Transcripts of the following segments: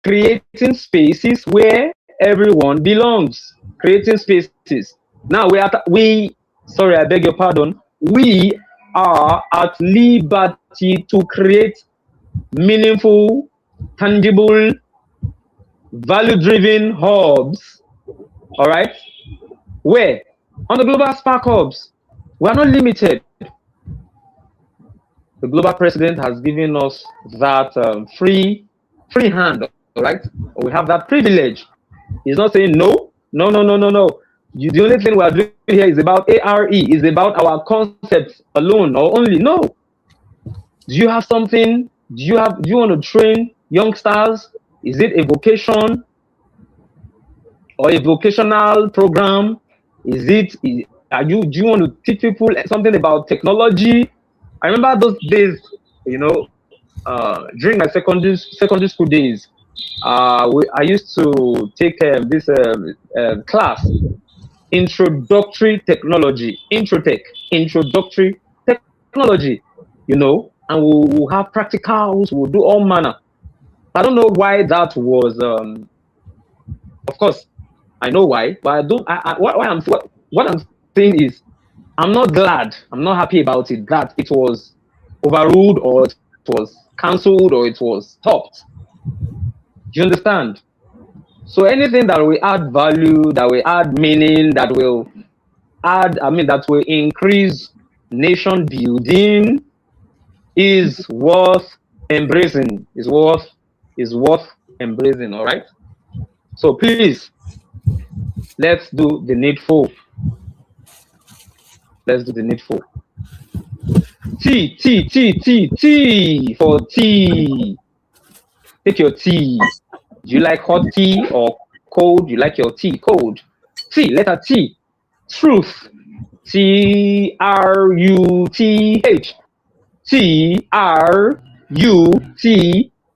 creating spaces where everyone belongs. Creating spaces. Now sorry, I beg your pardon. We are at liberty to create meaningful, tangible, value-driven hubs. All right, where on the Global Spark hubs, we are not limited. The global president has given us that free hand, all right? We have that privilege. He's not saying no, no, no, no, no, no. The only thing we are doing here is about ARE, is about our concepts alone or only. No. Do you have something? Do you want to train youngsters? Is it a vocation or a vocational program? Do you want to teach people something about technology? I remember those days, during my secondary school days, I used to take this class, introductory technology, introductory technology, and we'll have practicals, we'll do all manner. I don't know why that was, of course, I know why, but I don't, what I'm saying is, I'm not happy about it, that it was overruled or it was cancelled or it was stopped. Do you understand? So anything that will add value, that will add meaning, that will increase nation building is worth embracing, is worth embracing, all right? So please, let's do the needful. Let's do the needful. Tea for tea. Take your tea. Do you like hot tea or cold? You like your tea cold? T, letter T. Truth. TRUTH.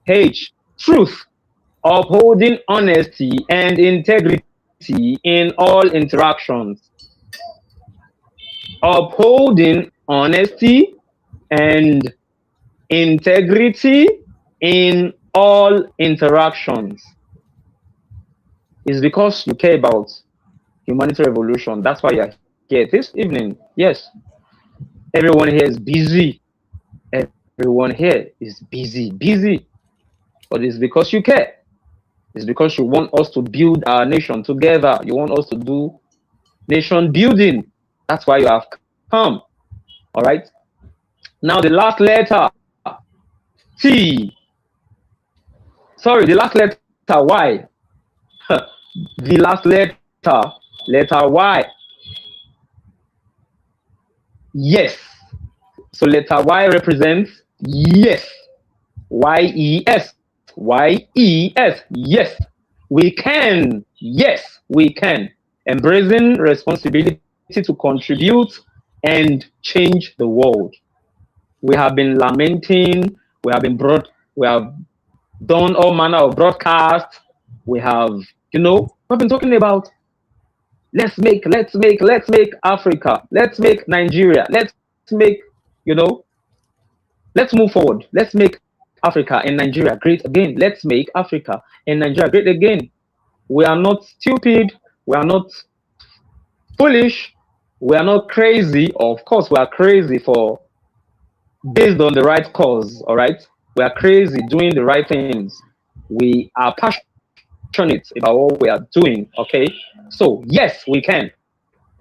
TRUTH. Truth. Upholding honesty and integrity in all interactions. Upholding honesty and integrity in all interactions. Is because you care about humanity revolution. That's why you're here this evening. Yes. Everyone here is busy. Everyone here is busy. But it's because you care. It's because you want us to build our nation together. You want us to do nation building. That's why you have come. All right. Now the last letter, T. Sorry, the last letter, Y. The last letter Y. Yes. So letter Y represents yes. YES. YES. Yes. We can. Yes, we can. Embracing responsibility to contribute and change the world. We have been lamenting, we have done all manner of broadcasts. We have, we've been talking about let's make Africa, let's make Nigeria, let's make, let's move forward. Let's make Africa and Nigeria great again. Let's make Africa and Nigeria great again. We are not stupid. We are not foolish. We are not crazy. Of course, we are crazy based on the right cause. All right. We are crazy doing the right things. We are passionate about what we are doing. Okay. So yes, we can.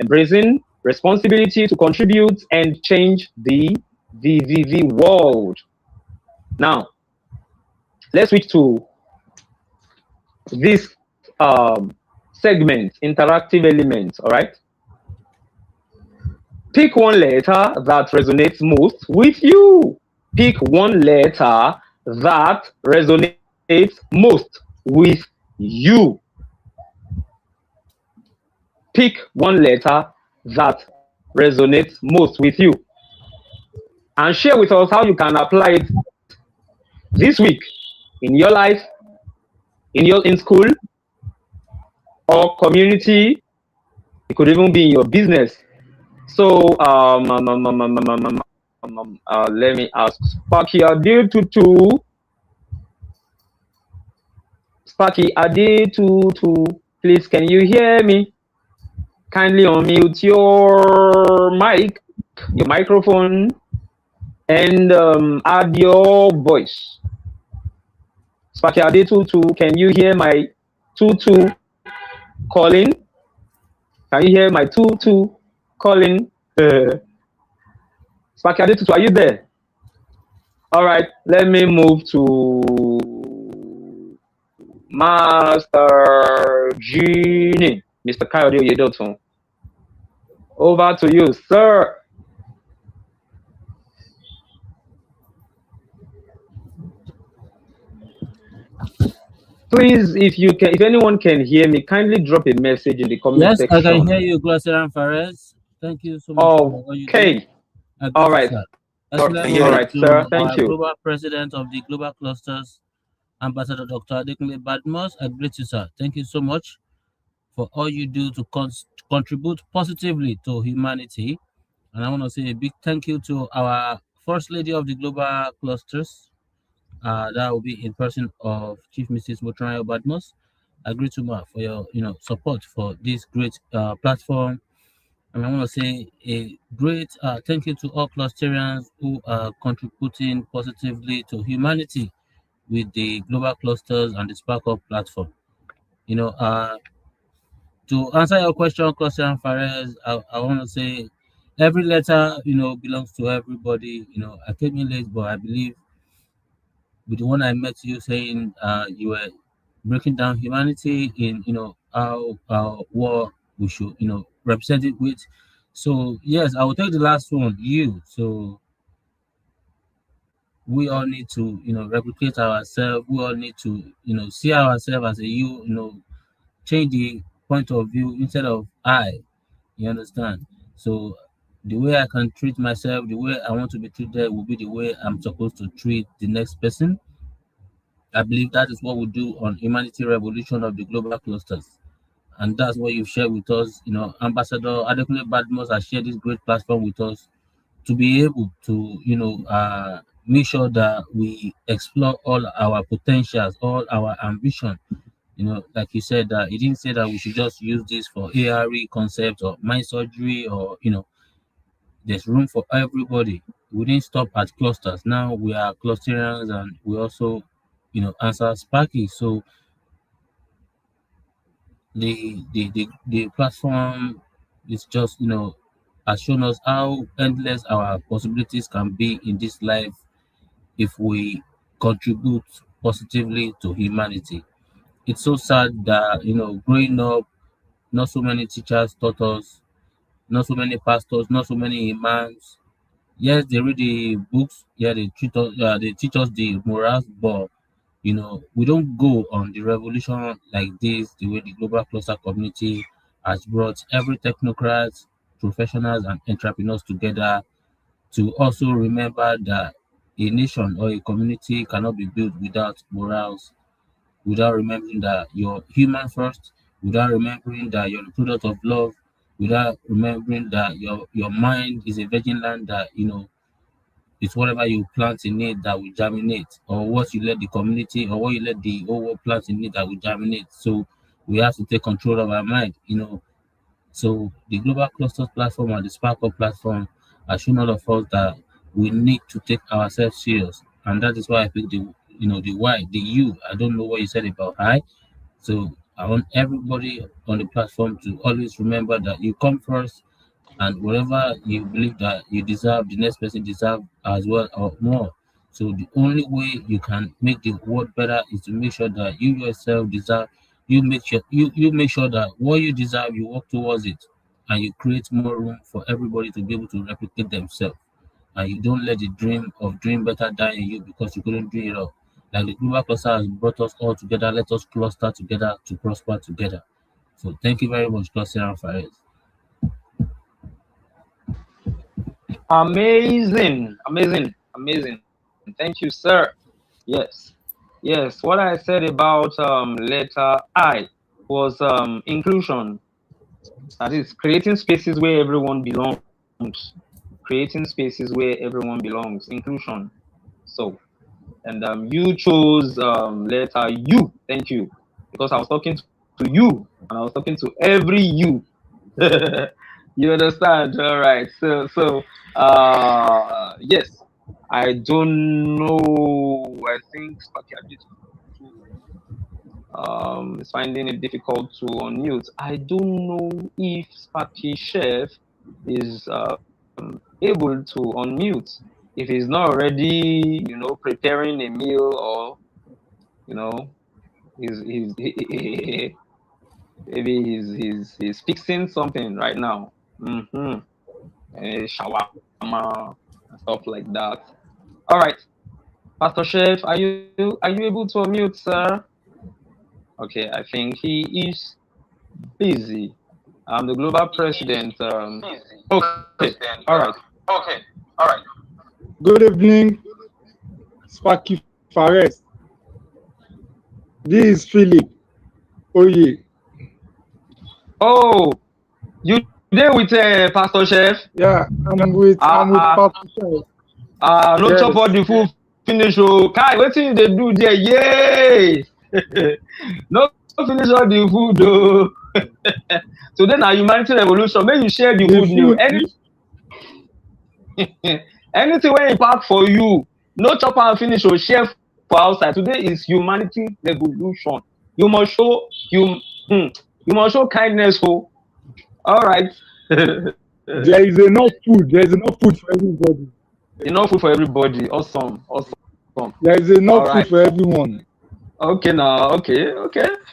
Embracing responsibility to contribute and change the world. Now, let's switch to this segment, interactive elements. All right. Pick one letter that resonates most with you. Pick one letter that resonates most with you. Pick one letter that resonates most with you. And share with us how you can apply it this week in your life, in school, or community. It could even be in your business. So let me ask Sparky Adil Tutu. Sparky Ade22, please, can you hear me? Kindly unmute your mic, your microphone, and add your voice. Sparky Ade22, can you hear my 22 calling? Can you hear my 22 calling? Sparky Ade22, are you there? All right, let me move to Master Genie, Mr. Kayode Oyedotun. Over to you, sir. Please, if anyone can hear me, kindly drop a message in the comment section. Yes, I can hear you, Glossier Fares. Thank you so much. Okay. All right. All right, sir. Thank you. Global President of the Global Clusters, Ambassador Dr. Adekunle Badmus. I greet you, sir. Thank you so much for all you do to contribute positively to humanity. And I want to say a big thank you to our First Lady of the Global Clusters. That will be in person of Chief Mrs. Motrayo Badmus. I agree to you for your support for this great platform. And I want to say a great thank you to all Clusterians who are contributing positively to humanity with the Global Clusters and the Spark Up platform. To answer your question, Cluster Fares, I want to say every letter, belongs to everybody. I came in late, but I believe with the one I met you saying you were breaking down humanity in, how war we should, represent it with. So yes, I will take the last one, you. So we all need to, replicate ourselves. We all need to, see ourselves as a you, change the point of view instead of I. You understand? So the way I can treat myself, the way I want to be treated will be the way I'm supposed to treat the next person. I believe that is what we do on Humanity Revolution of the Global Clusters. And that's what you've shared with us. Ambassador Adekunle Badmus has shared this great platform with us to be able to, make sure that we explore all our potentials, all our ambition. Like you said, that he didn't say that we should just use this for ARE concept or mind surgery or, there's room for everybody. We didn't stop at clusters. Now we are Clusterians and we also, answer Sparky. So the platform is just, has shown us how endless our possibilities can be in this life if we contribute positively to humanity. It's so sad that, growing up, not so many teachers taught us, not so many pastors, not so many imams. Yes, they read the books, yeah, they teach us the morals, but we don't go on the revolution like this, the way the global cluster community has brought every technocrat, professionals, and entrepreneurs together to also remember that a nation or a community cannot be built without morals, without remembering that you're human first, without remembering that you're the product of love, without remembering that your mind is a virgin land that it's whatever you plant in it that will germinate, or what you let the community or what you let the whole world plant in it that will germinate. So we have to take control of our mind. So the Global Clusters platform and the Spark Up platform has shown all of us that we need to take ourselves serious. And that is why I picked the why, the you. I don't know what you said about I. So I want everybody on the platform to always remember that you come first, and whatever you believe that you deserve, the next person deserve as well or more. So the only way you can make the world better is to make sure that you yourself deserve. You make sure that what you deserve, you work towards it, and you create more room for everybody to be able to replicate themselves. And you don't let the dream of doing better die in you because you couldn't do it all. Like the global cluster has brought us all together. Let us cluster together to prosper together. So thank you very much, Cluster and Fares. Amazing. Thank you, sir. Yes. What I said about letter I was inclusion. That is creating spaces where everyone belongs. Inclusion. So, and you chose letter U. Thank you. because I was talking to you, and I was talking to every you. You understand? All right. Yes, I don't know. I think Sparky is finding it difficult to unmute. I don't know if Sparky Chef is able to unmute. If he's not already, preparing a meal, or maybe he's fixing something right now. Shawarma and stuff like that. All right, Pastor Chef, are you able to unmute, sir? Okay, I think he is busy. I'm the global president. Okay, all right. Okay, all right. Good evening, Sparky Fares. This is Philip Oye. Oh, you there with Pastor Chef? Yeah, I'm with Pastor Chef. No Yes. chop all the food finish. Oh, Kai, what thing they do there? Yay! No finish all the food though. So then, our humanity revolution. May you share the food new. Anything when you pack for you, no chop and finish or share for outside. Today is humanity revolution. You must show kindness. Oh, all right. There is enough food. There is enough food for everybody. Enough food for everybody. Awesome. There is enough food for everyone. Okay, now. Okay.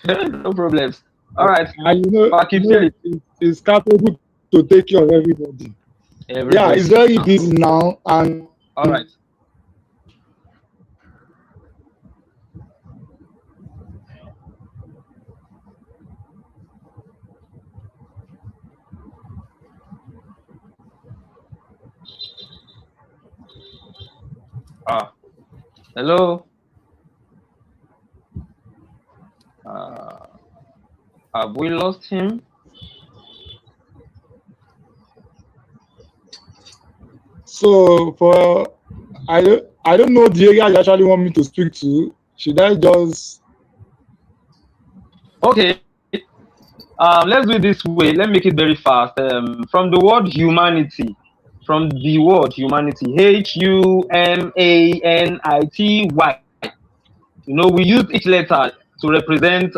No problems. All right. And it's capable to take care of everybody. Yeah, it's very busy now. And all right. Hello. Have we lost him? So I don't know the area you actually want me to speak to. Should I just? Okay. Let's do it this way. Let me make it very fast. From the word humanity. Humanity. We use each letter to represent.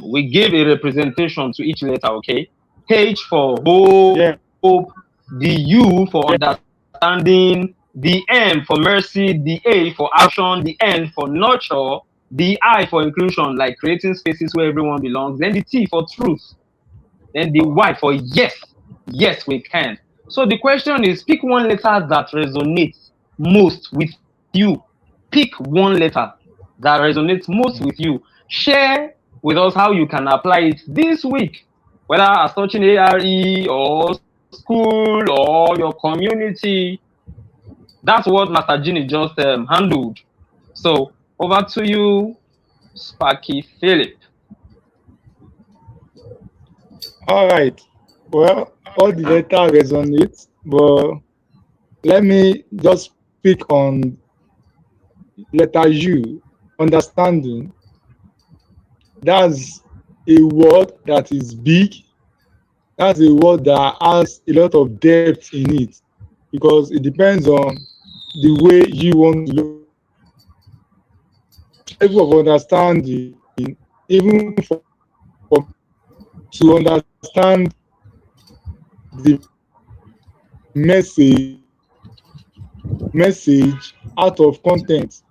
We give a representation to each letter. Okay. H for hope. Yeah. Hope. The U for understanding. The M for mercy. The A for action. The N for nurture. The I for inclusion, like creating spaces where everyone belongs. Then the T for truth. Then the Y for yes. Yes, we can. So the question is, pick one letter that resonates most with you. Pick one letter that resonates most with you. Share with us how you can apply it this week, whether as touching ARE or school or your community. That's what Master Ginny just handled. So over to you, Sparky Philip. All right. Well, all the letters resonate, but let me just pick on letter U, understanding. That's a word that is big. That's a word that has a lot of depth in it, because it depends on the way you want to look. Level of understanding, even to understand the message out of content,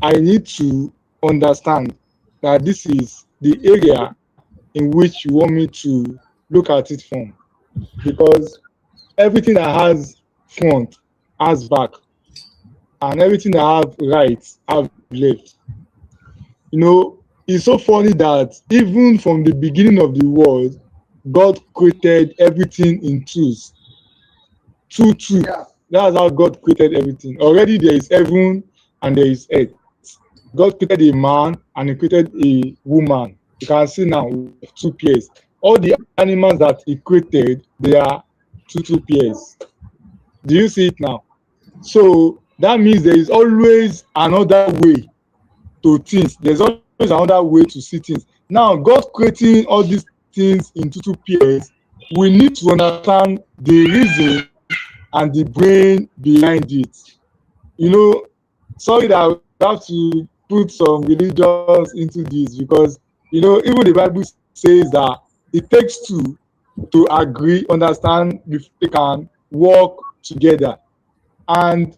I need to understand that this is the area in which you want me to look at it from, because everything that has front has back, and everything that have right have left. It's so funny that even from the beginning of the world, God created everything in twos. Two. Yeah. That's how God created everything. Already there is heaven and there is earth. God created a man and he created a woman. You can see now two pairs. All the animals that he created, they are two pairs. Do you see it now? So that means there is always another way to things. There's always another way to see things. Now, God creating all these things into two pairs, we need to understand the reason and the brain behind it. You know, sorry that I have to put some religions into this, because you know, even the Bible says that it takes two to agree, understand, before they can work together. And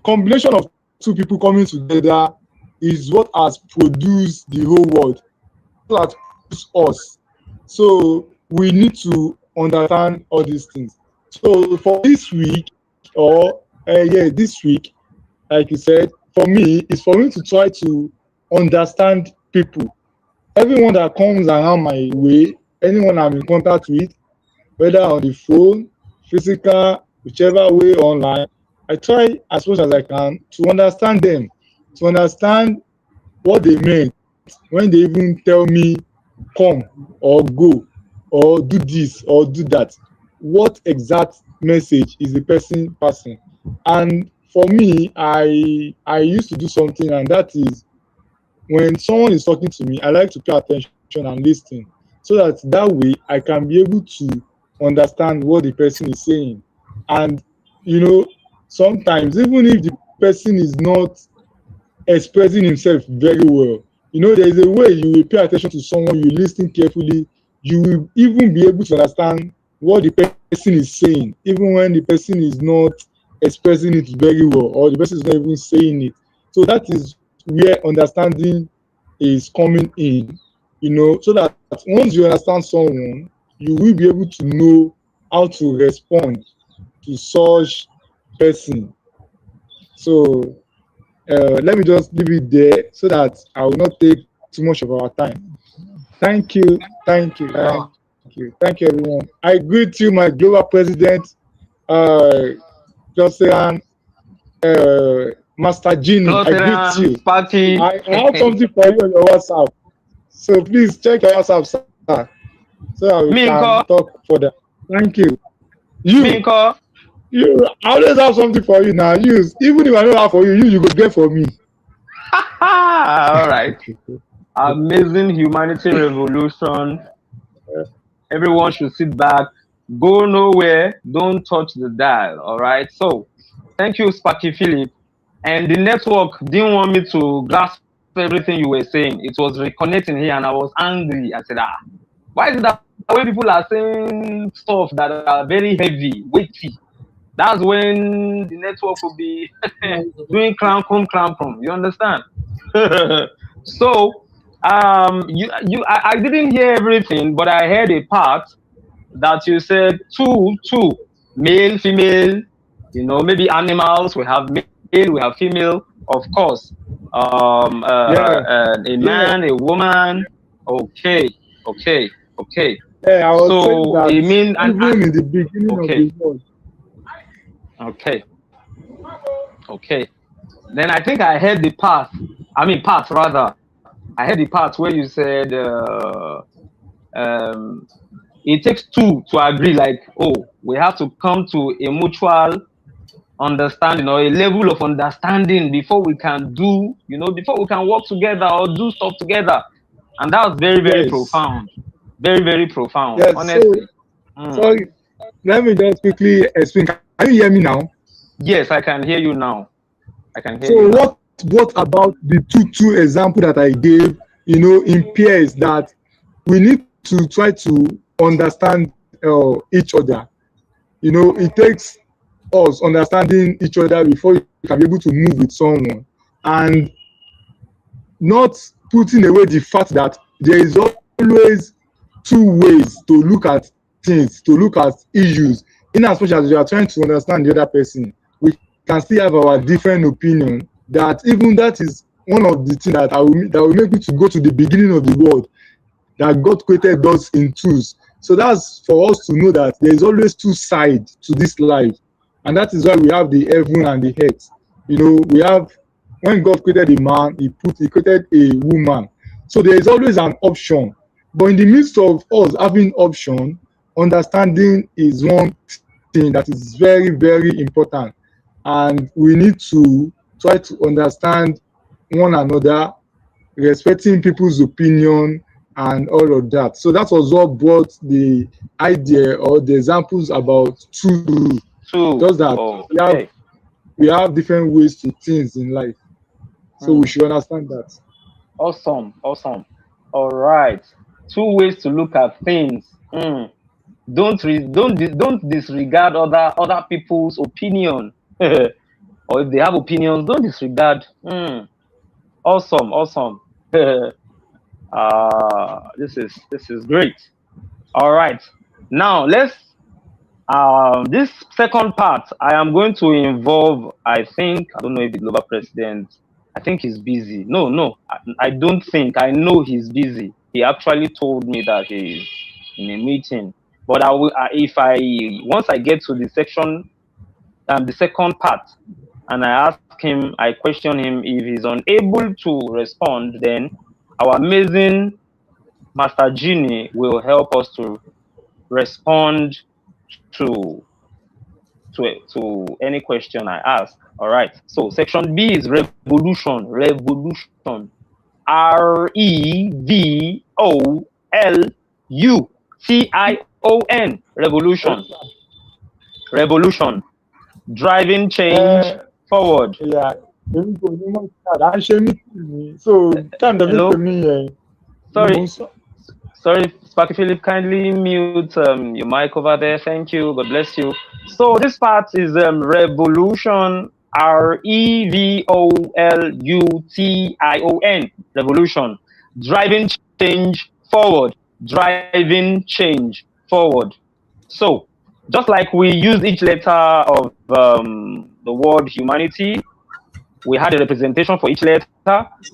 combination of two people coming together is what has produced the whole world, that produced us. So we need to understand all these things. So for this week, or this week, like you said, for me, it's for me to try to understand people. Everyone that comes around my way, anyone I'm in contact with, whether on the phone, physical, whichever way online, I try as much as I can to understand them, to understand what they meant when they even tell me come or go or do this or do that. What exact message is the person passing? And for me, I used to do something, and that is, when someone is talking to me, I like to pay attention and listen, so that way I can be able to understand what the person is saying. And you know, sometimes even if the person is not expressing himself very well, you know, there is a way you will pay attention to someone, you listen carefully, you will even be able to understand what the person is saying, even when the person is not expressing it very well, or the person is not even saying it. So that is where understanding is coming in, you know, so that once you understand someone, you will be able to know how to respond to such person. So let me just leave it there so that I will not take too much of our time. Thank you, thank you, thank you, everyone. I greet you, my global president, Jocelyn, Master Genie. I greet you. Party. I have something for you on your WhatsApp, so please check your WhatsApp, sir, so that we can talk further. Thank you. You I always have something for you now. Use, even if I don't have for you, you go get for me. All right. Amazing humanity revolution. Everyone should sit back, go nowhere, don't touch the dial. All right. So, thank you, Sparky Philip. And the network didn't want me to grasp everything you were saying. It was reconnecting here, and I was angry. I said, why is it that when people are saying stuff that are very heavy, weighty, that's when the network will be doing cram. You understand? So, I didn't hear everything, but I heard a part that you said two, male, female. You know, maybe animals. We have male, we have female, of course. A man, a woman. Okay. Yeah, I was saying that you mean even in the beginning of the world. Okay. Then I think I heard the part rather. I heard the part where you said it takes two to agree, like, we have to come to a mutual understanding or a level of understanding before we can before we can work together or do stuff together. And that was very, very profound. Very, very profound, honestly. Sorry, let me just quickly explain. Can you hear me now? Yes, I can hear you now. So what about the two example that I gave, you know, implies that we need to try to understand each other. You know, it takes us understanding each other before you can be able to move with someone, and not putting away the fact that there is always two ways to look at things, to look at issues. In as much as you are trying to understand the other person, we can still have our different opinion. That is one of the things that will make you to go to the beginning of the world, that God created us in twos. So that's for us to know that there is always two sides to this life, and that is why we have the heaven and the earth. You know, we have, when God created a man, he created a woman. So there is always an option. But in the midst of us having option, understanding is one thing that is very, very important, and we need to try to understand one another respecting people's opinion and all of that. So that was what brought the idea or the examples about two. Two. Just that Okay. we have different ways to things in life. So we should understand that. Awesome. Awesome. All right. Two ways to look at things. Don't disregard other people's opinion. Or if they have opinions, don't disregard. Awesome. Awesome. This is great. All right. Now let's this second part. I am going to involve. I don't know if the global president. I think he's busy. No, I don't think. I know he's busy. He actually told me that he's in a meeting. But I will, once I get to the section, the second part, and I question him if he's unable to respond, then our amazing Master Genie will help us to respond to any question I ask. All right. So section B is revolution. Revolution. REVOLUTION. Revolution. Revolution. Driving change forward. Yeah. So time Sorry, Sparky Philip, kindly mute your mic over there. Thank you. God bless you. So this part is revolution. REVOLUTION. Revolution. Driving change forward. Driving change forward. So, just like we use each letter of the word humanity, we had a representation for each letter.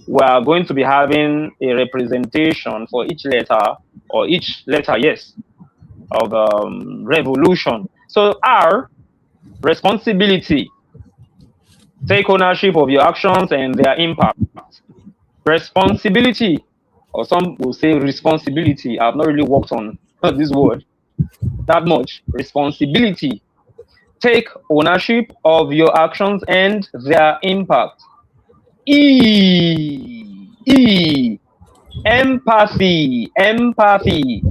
We are going to be having a representation for each letter, or each letter, yes, of revolution. So R, responsibility. Take ownership of your actions and their impact. Responsibility, or some will say responsibility. I've not really worked on this word that much. Responsibility. Take ownership of your actions and their impact. E. Empathy. Empathy.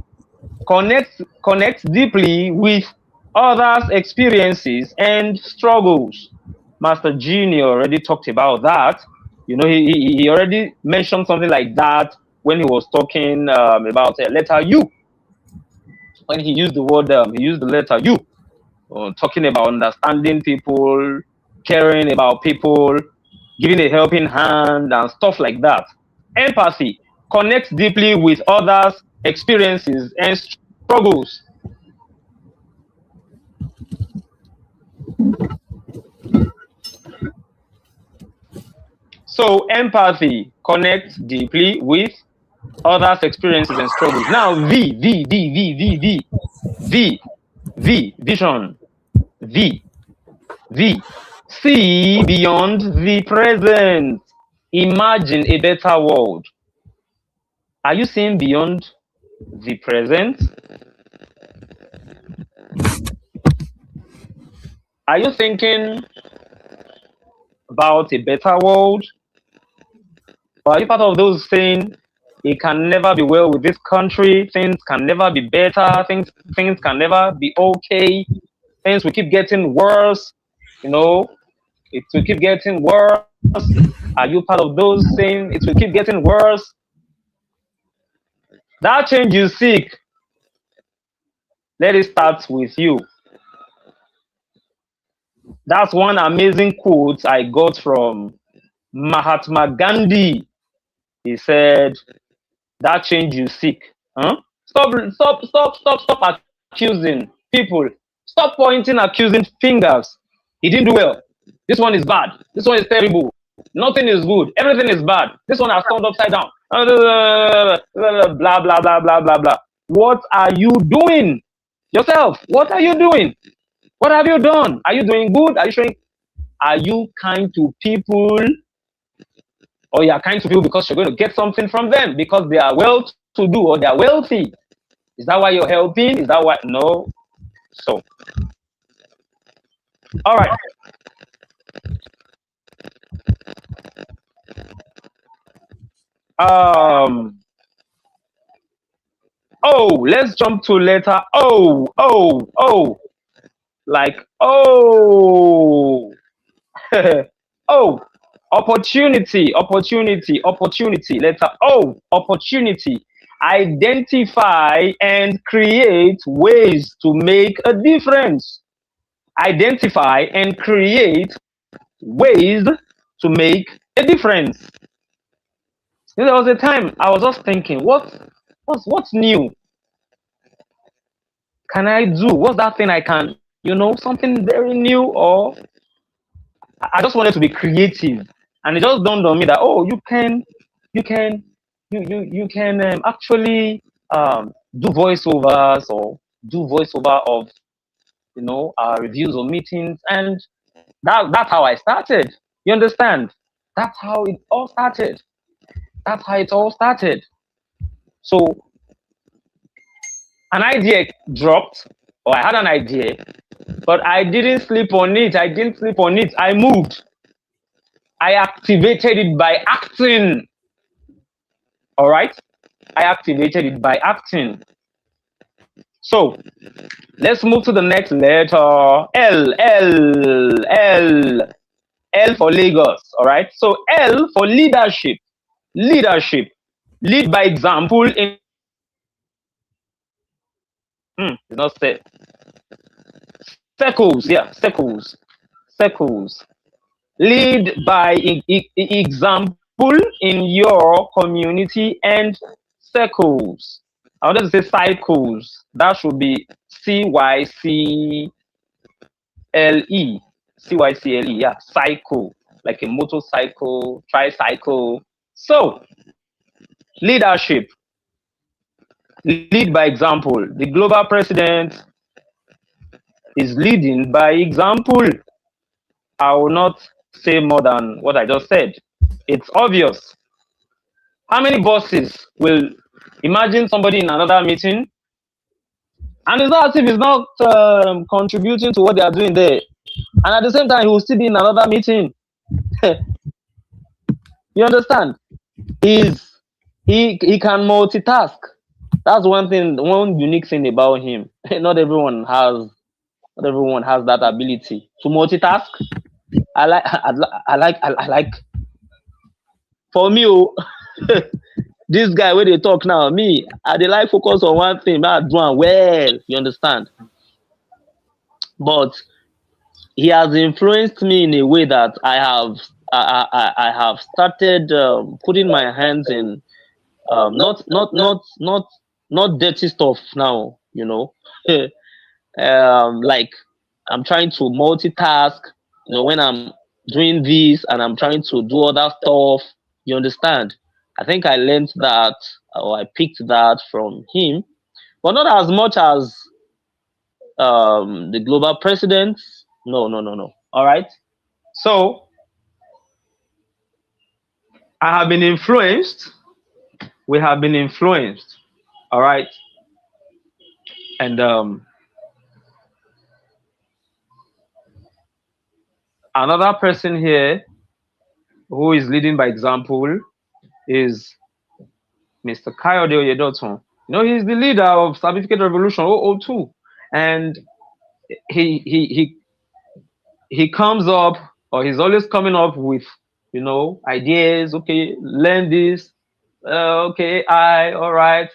Connect deeply with others' experiences and struggles. Master Genie already talked about that. You know, he already mentioned something like that when he was talking about letter U. When he used the word, he used the letter U. Talking about understanding people, caring about people, giving a helping hand, and stuff like that. Empathy. Connect deeply with others' experiences and struggles. So empathy, connect deeply with others' experiences and struggles. Now V, vision. V. See beyond the present. Imagine a better world. Are you seeing beyond the present? Are you thinking about a better world? Or are you part of those saying it can never be well with this country, things can never be better, things can never be okay, things will keep getting worse, you know, it will keep getting worse? Are you part of those saying it will keep getting worse? That change you seek, let it start with you. That's one amazing quote I got from Mahatma Gandhi. He said, that change you seek. Stop accusing people. Stop pointing, accusing fingers. He didn't do well. This one is bad. This one is terrible. Nothing is good. Everything is bad. This one has turned upside down. Blah, blah, blah, blah, blah, blah. What are you doing? Yourself, what are you doing? What have you done? Are you doing good? Are you kind to people? Or you are kind to people because you're going to get something from them because they are well to do or they are wealthy? Is that why you're helping? Is that why? No. So, all right. Um. Oh, let's jump to letter O. O. Like oh. Oh, opportunity. Letter O, opportunity. Identify and create ways to make a difference. Identify and create ways to make a difference. There was a time I was just thinking, what's new? Can I do? What's that thing I can, something very new? Or I just wanted to be creative, and it just dawned on me that you can, you can actually do voiceovers or do voiceover of reviews or meetings, and that's how I started. You understand? That's how it all started. That's how it all started. So an idea dropped, or I had an idea, but I didn't sleep on it. I moved. I activated it by acting. All right? I activated it by acting. So let's move to the next letter. L for Lagos. All right? So L for leadership. Lead by example in it's not said. Circles. Lead by example in your community and circles. I wanted to say cycles. That should be CYCLE. Yeah, cycle. Like a motorcycle, tricycle. So, leadership. Lead by example. The global president is leading by example. I will not say more than what I just said. It's obvious. How many bosses will imagine somebody in another meeting, and it's not as if he's not contributing to what they are doing there, and at the same time he will still be in another meeting. You understand? He can multitask. That's one unique thing about him. Not everyone has that ability to multitask. I like. For me, this guy where they talk now, me, I dey like focus on one thing, but do am well. You understand? But he has influenced me in a way that I have started putting my hands in not dirty stuff now. Like I'm trying to multitask. When I'm doing this and I'm trying to do other stuff. You understand? I think I learned that, or I picked that from him, but not as much as the global president. No. All right. So I have been influenced. We have been influenced. All right. And another person here who is leading by example is Mr. Kayode Oyedotun. He's the leader of Certificate Revolution 002, and he comes up, or he's always coming up with ideas. Okay, learn this. Okay, all right.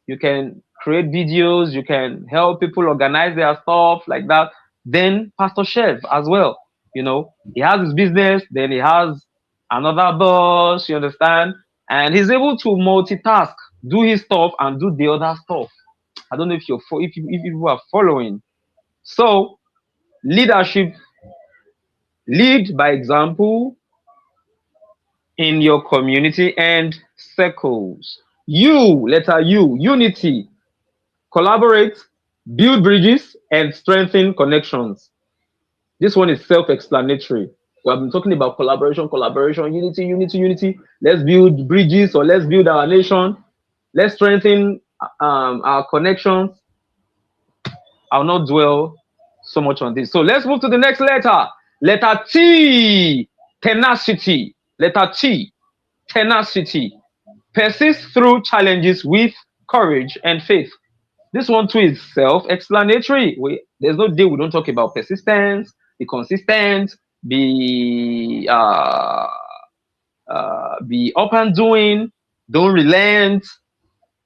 You can create videos. You can help people organize their stuff like that. Then Pastor Chef as well. He has his business. Then he has another boss. You understand? And he's able to multitask, do his stuff and do the other stuff. I don't know if you are following. So leadership, lead by example in your community and circles. Letter U, unity. Collaborate, build bridges, and strengthen connections. This one is self-explanatory. We have been talking about collaboration, unity. Let's build bridges, or let's build our nation. Let's strengthen our connections. I'll not dwell so much on this. So let's move to the next letter. Letter T, tenacity. Letter T, tenacity. Persist through challenges with courage and faith. This one too is self-explanatory. There's no day we don't talk about persistence, be consistent, be up and doing, don't relent.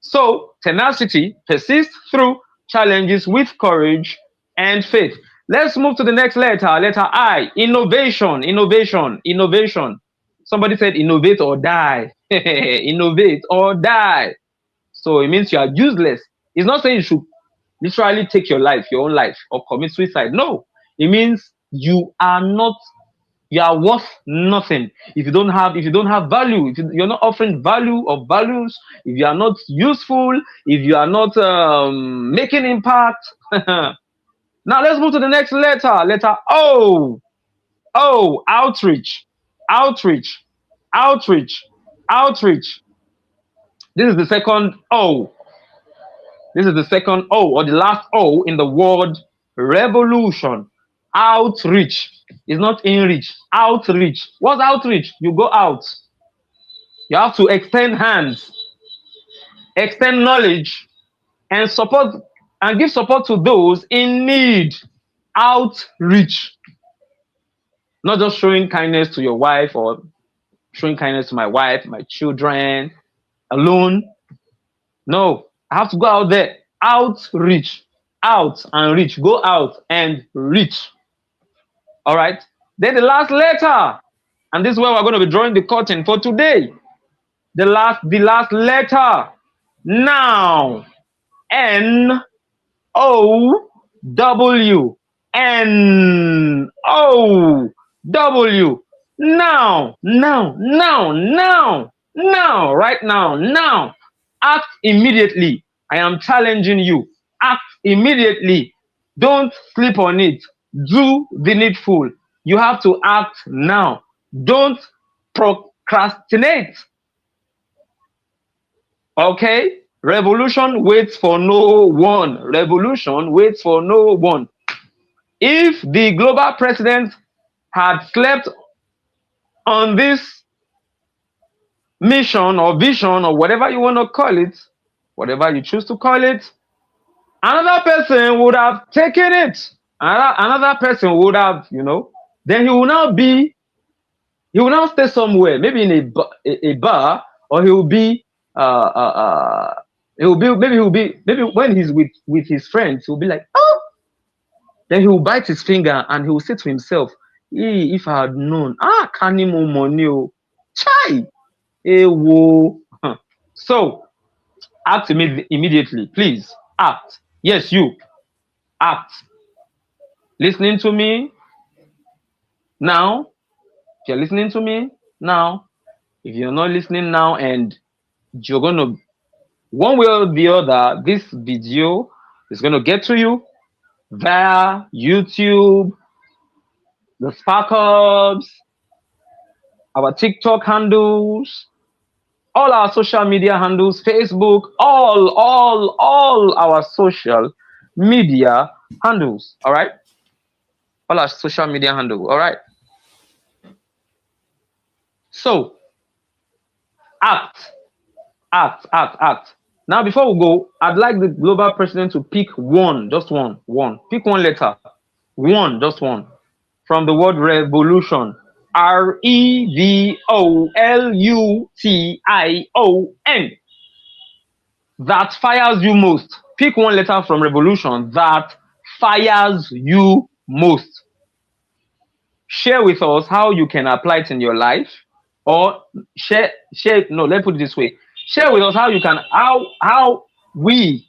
So tenacity, persist through challenges with courage and faith. Let's move to the next letter. Letter I. Innovation. Innovation. Innovation. Somebody said innovate or die. Innovate or die. So it means you are useless. It's not saying you should literally take your life, your own life, or commit suicide. No, it means you are worth nothing if you don't have value, if you're not offering value or values, if you are not useful, if you are not making impact. Now let's move to the next letter. Letter O. O. Outreach. Outreach. Outreach. Outreach. This is the second O. This is the second O, or the last O in the word revolution. Outreach. It's not inreach. Outreach. What's outreach? You go out. You have to extend hands, extend knowledge, and support, and give support to those in need. Outreach. Not just showing kindness to your wife or showing kindness to my wife, my children alone. No, I have to go out there. Outreach. Out and reach. Go out and reach. All right. Then the last letter. And this is where we're going to be drawing the curtain for today. The last letter. Now. N-O-W. N-O-W. Now. Now. Now. Now. Now. Right now. Now. Act immediately. I am challenging you. Act immediately. Don't sleep on it. Do the needful. You have to act now. Don't procrastinate. Okay? Revolution waits for no one. Revolution waits for no one. If the global president had slept on this mission or vision or whatever you want to call it, whatever you choose to call it, another person would have taken it. Another person would have, then he will now stay somewhere, maybe in a bar, or maybe when he's with his friends, he'll be like, oh, then he will bite his finger and he will say to himself, if I had known, can he more money? Chai. So act immediately, please. Act. Yes, you act. Listening to me now. If you're listening to me now, if you're not listening now, and you're gonna, one way or the other, this video is gonna get to you via YouTube, the Sparkles, our TikTok handles, all our social media handles, Facebook, all our social media handles. All right, all our social media handles. All right. So act. Now, before we go, I'd like the global president to pick one, just one. Pick one letter, just one, from the word revolution. REVOLUTION. That fires you most. Pick one letter from revolution that fires you most. Share with us how you can apply it in your life, or no, let's put it this way. Share with us how you can, how we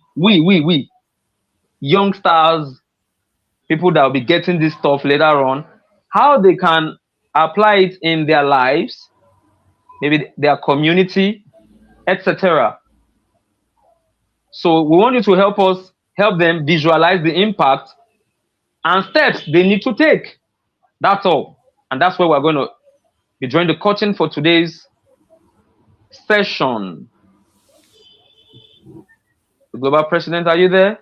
youngsters, people that will be getting this stuff later on, how they can apply it in their lives, maybe their community, etc. So we want you to help them visualize the impact and steps they need to take. That's all. And that's where we're going to be drawing the curtain for today's session. The global president, are you there?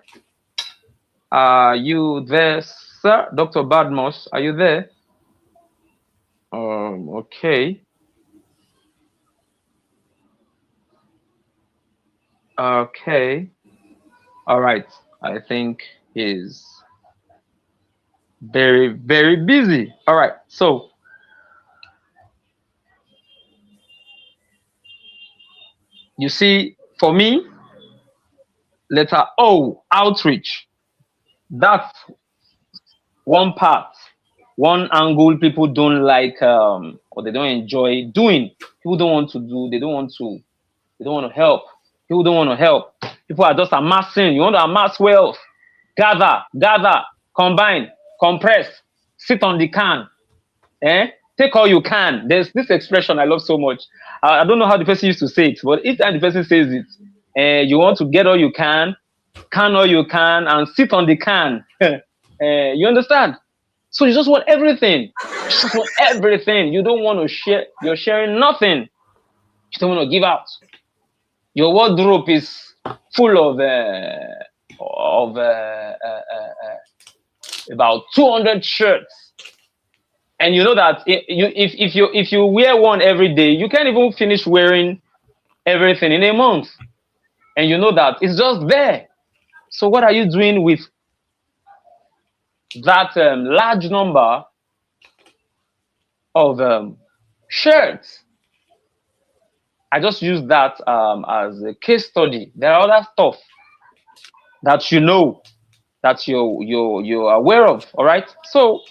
Are you there, sir? Dr. Badmos, are you there? Okay. Okay. All right. I think he's very, very busy. All right. So you see, for me, letter O, outreach. That's one part, one angle people don't like, or they don't enjoy doing. People don't want to do. They don't want to help. People don't want to help. People are just amassing. You want to amass wealth. Gather, combine, compress, sit on the can. Take all you can. There's this expression I love so much. I don't know how the person used to say it, but each time the person says it, you want to get all you can all you can, and sit on the can. You understand? So you just want everything. You just want everything. You don't want to share. You're sharing nothing. You don't want to give out. Your wardrobe is full of about 200 shirts, and you know that if you wear one every day, you can't even finish wearing everything in a month, and you know that it's just there. So what are you doing with that large number of shirts? I just use that as a case study. There are other stuff that you know, that you're aware of. All right. So,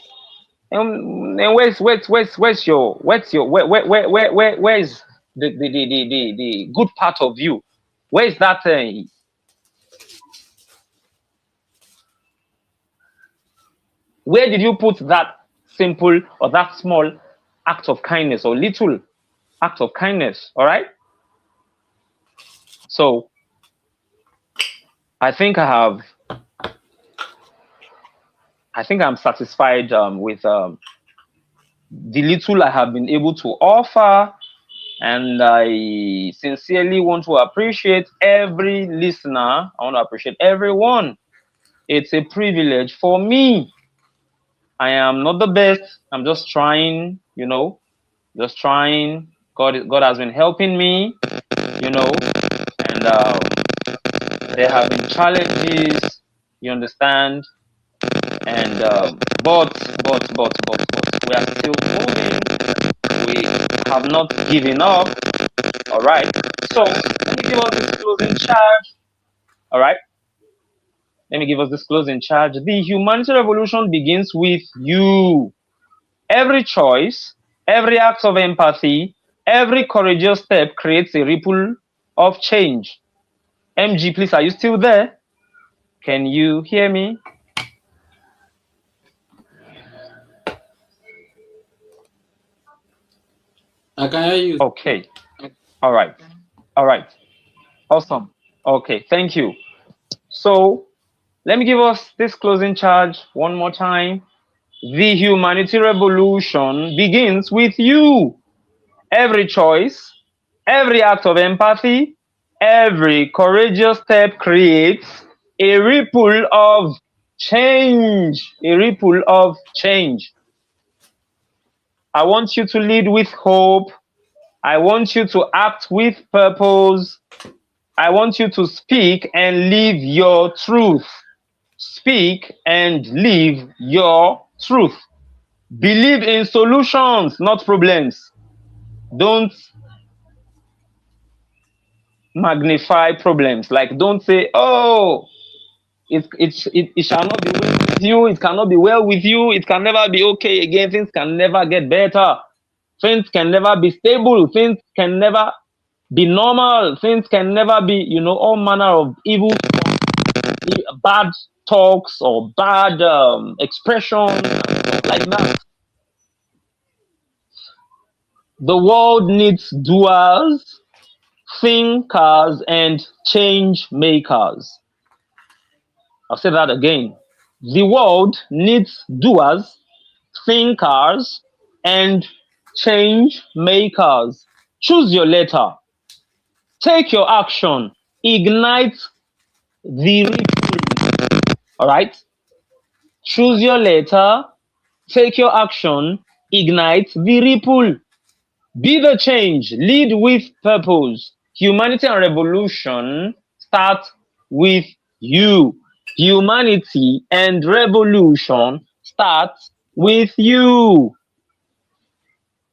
and where's your where is the good part of you? Where is that? Where did you put that simple or that small act of kindness, or little act of kindness? All right. So I think I'm satisfied with the little I have been able to offer, and I sincerely want to appreciate every listener. I want to appreciate everyone. It's a privilege for me. I am not the best. I'm just trying, just trying. God has been helping me, and there have been challenges, you understand, and but we are still moving. We have not given up. All right. So let me give us this closing charge. All right. Let me give us this closing charge. The humanity revolution begins with you. Every choice, every act of empathy, every courageous step creates a ripple of change. MG, please, are you still there? Can you hear me? I can hear you. Okay. All right. Awesome. Okay, thank you. So let me give us this closing charge one more time. The humanity revolution begins with you. Every choice, every act of empathy, every courageous step creates a ripple of change. A ripple of change. I want you to lead with hope. I want you to act with purpose. I want you to speak and live your truth. Speak and live your truth. Believe in solutions, not problems. Don't magnify problems. Like, don't say, oh, it shall not be well with you. It cannot be well with you. It can never be okay again. Things can never get better. Things can never be stable. Things can never be normal. Things can never be, all manner of evil, bad talks or bad expressions like that. The world needs doers, thinkers, and change makers. I'll say that again. The world needs doers, thinkers, and change makers. Choose your letter. Take your action. Ignite the ripple. All right? Choose your letter. Take your action. Ignite the ripple. Be the change. Lead with purpose. Humanity and revolution start with you. Humanity and revolution starts with you.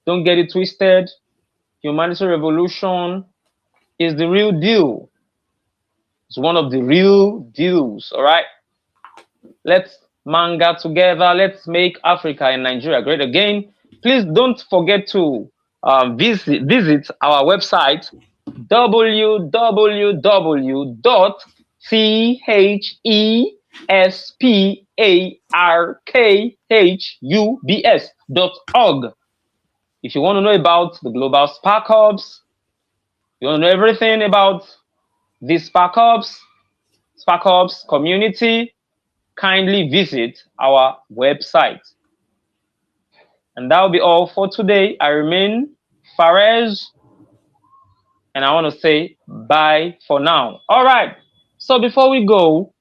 Don't get it twisted. Humanity revolution is the real deal. It's one of the real deals, all right? Let's manga together. Let's make Africa and Nigeria great again. Please don't forget to visit our website www.chesparkhubs.org. If you want to know about the Global Spark Hubs, you want to know everything about the Spark Hubs community, kindly visit our website. And that will be all for today. I remain Fares, and I want to say bye for now. All right. So before we go,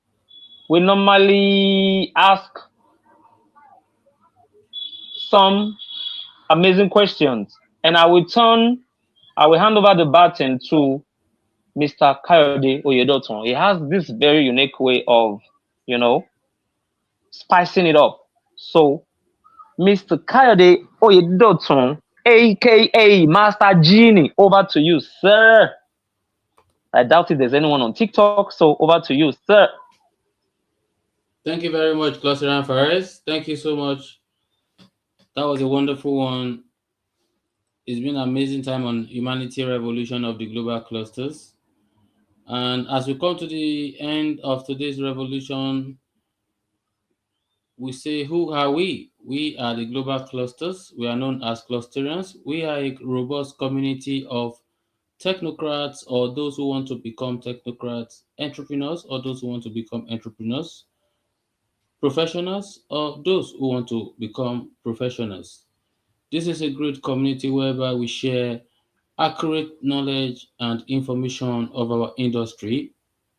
we normally ask some amazing questions, and I will hand over the baton to Mr. Kayode Oyedoton. He has this very unique way of, spicing it up. So, Mr. Kayode Oyedoton, aka Master Genie, over to you, sir. I doubt if there's anyone on TikTok, so over to you, sir. Thank you very much, Cluster Fares. Thank you so much. That was a wonderful one. It's been an amazing time on humanity revolution of the global clusters. And as we come to the end of today's revolution, we say, who are we? We are the global clusters. We are known as clusterians. We are a robust community of technocrats or those who want to become technocrats, entrepreneurs or those who want to become entrepreneurs, professionals or those who want to become professionals. This is a great community whereby we share accurate knowledge and information of our industry.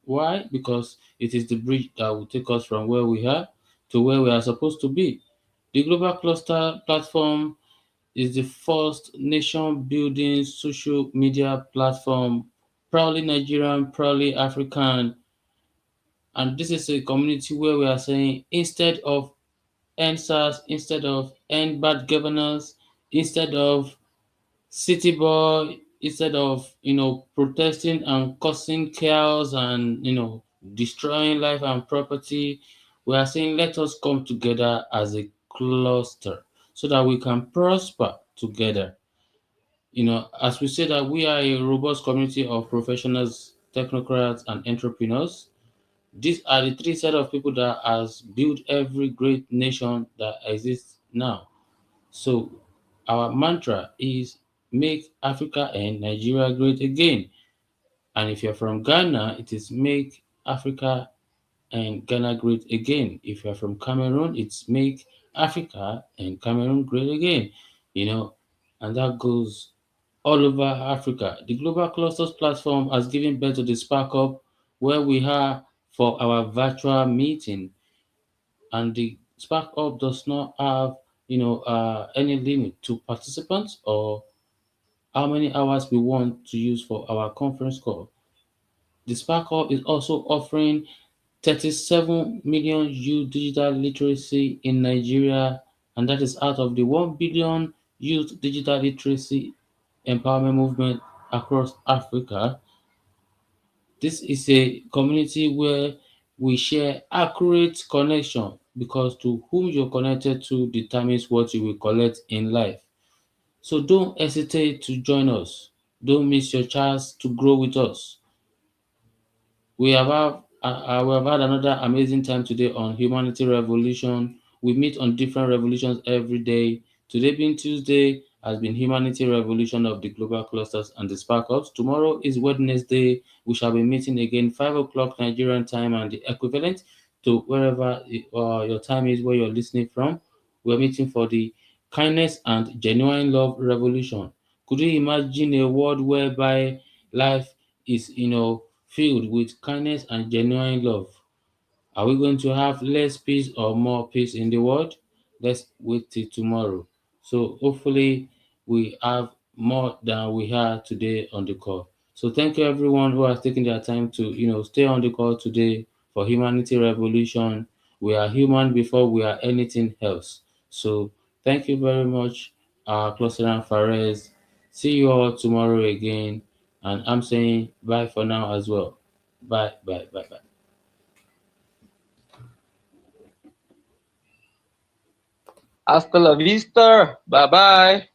Why? Because it is the bridge that will take us from where we are to where we are supposed to be. The Global Cluster platform is the first nation building social media platform, proudly Nigerian, proudly African. And this is a community where we are saying instead of end SARS, instead of end bad governance, instead of city boy, instead of protesting and causing chaos and destroying life and property, we are saying let us come together as a cluster so that we can prosper together. As we say that we are a robust community of professionals, technocrats, and entrepreneurs. These are the three set of people that has built every great nation that exists now. So our mantra is make Africa and Nigeria great again. And if you're from Ghana, it is make Africa and Ghana great again. If you're from Cameroon, it's make Africa and Cameroon great again. And that goes all over Africa. The Global Clusters platform has given birth to the Spark Up, where we are for our virtual meeting. And the Spark Up does not have any limit to participants or how many hours we want to use for our conference call. The Spark Up is also offering 37 million youth digital literacy in Nigeria, and that is out of the 1 billion youth digital literacy empowerment movement across Africa. This is a community where we share accurate connection because to whom you're connected to determines what you will collect in life. So don't hesitate to join us. Don't miss your chance to grow with us. We have had another amazing time today on Humanity Revolution. We meet on different revolutions every day. Today being Tuesday has been Humanity Revolution of the Global Clusters and the Spark Ups. Tomorrow is Wednesday. We shall be meeting again 5 o'clock Nigerian time and the equivalent to wherever your time is, where you're listening from. We're meeting for the Kindness and Genuine Love Revolution. Could you imagine a world whereby life is, filled with kindness and genuine love? Are we going to have less peace or more peace in the world? Let's wait till tomorrow. So hopefully we have more than we had today on the call. So thank you everyone who has taken their time to stay on the call today for Humanity Revolution. We are human before we are anything else. So thank you very much, Closeran Fares. See you all tomorrow again. And I'm saying bye for now as well. Bye, bye, bye, bye. Hasta la vista. Bye bye.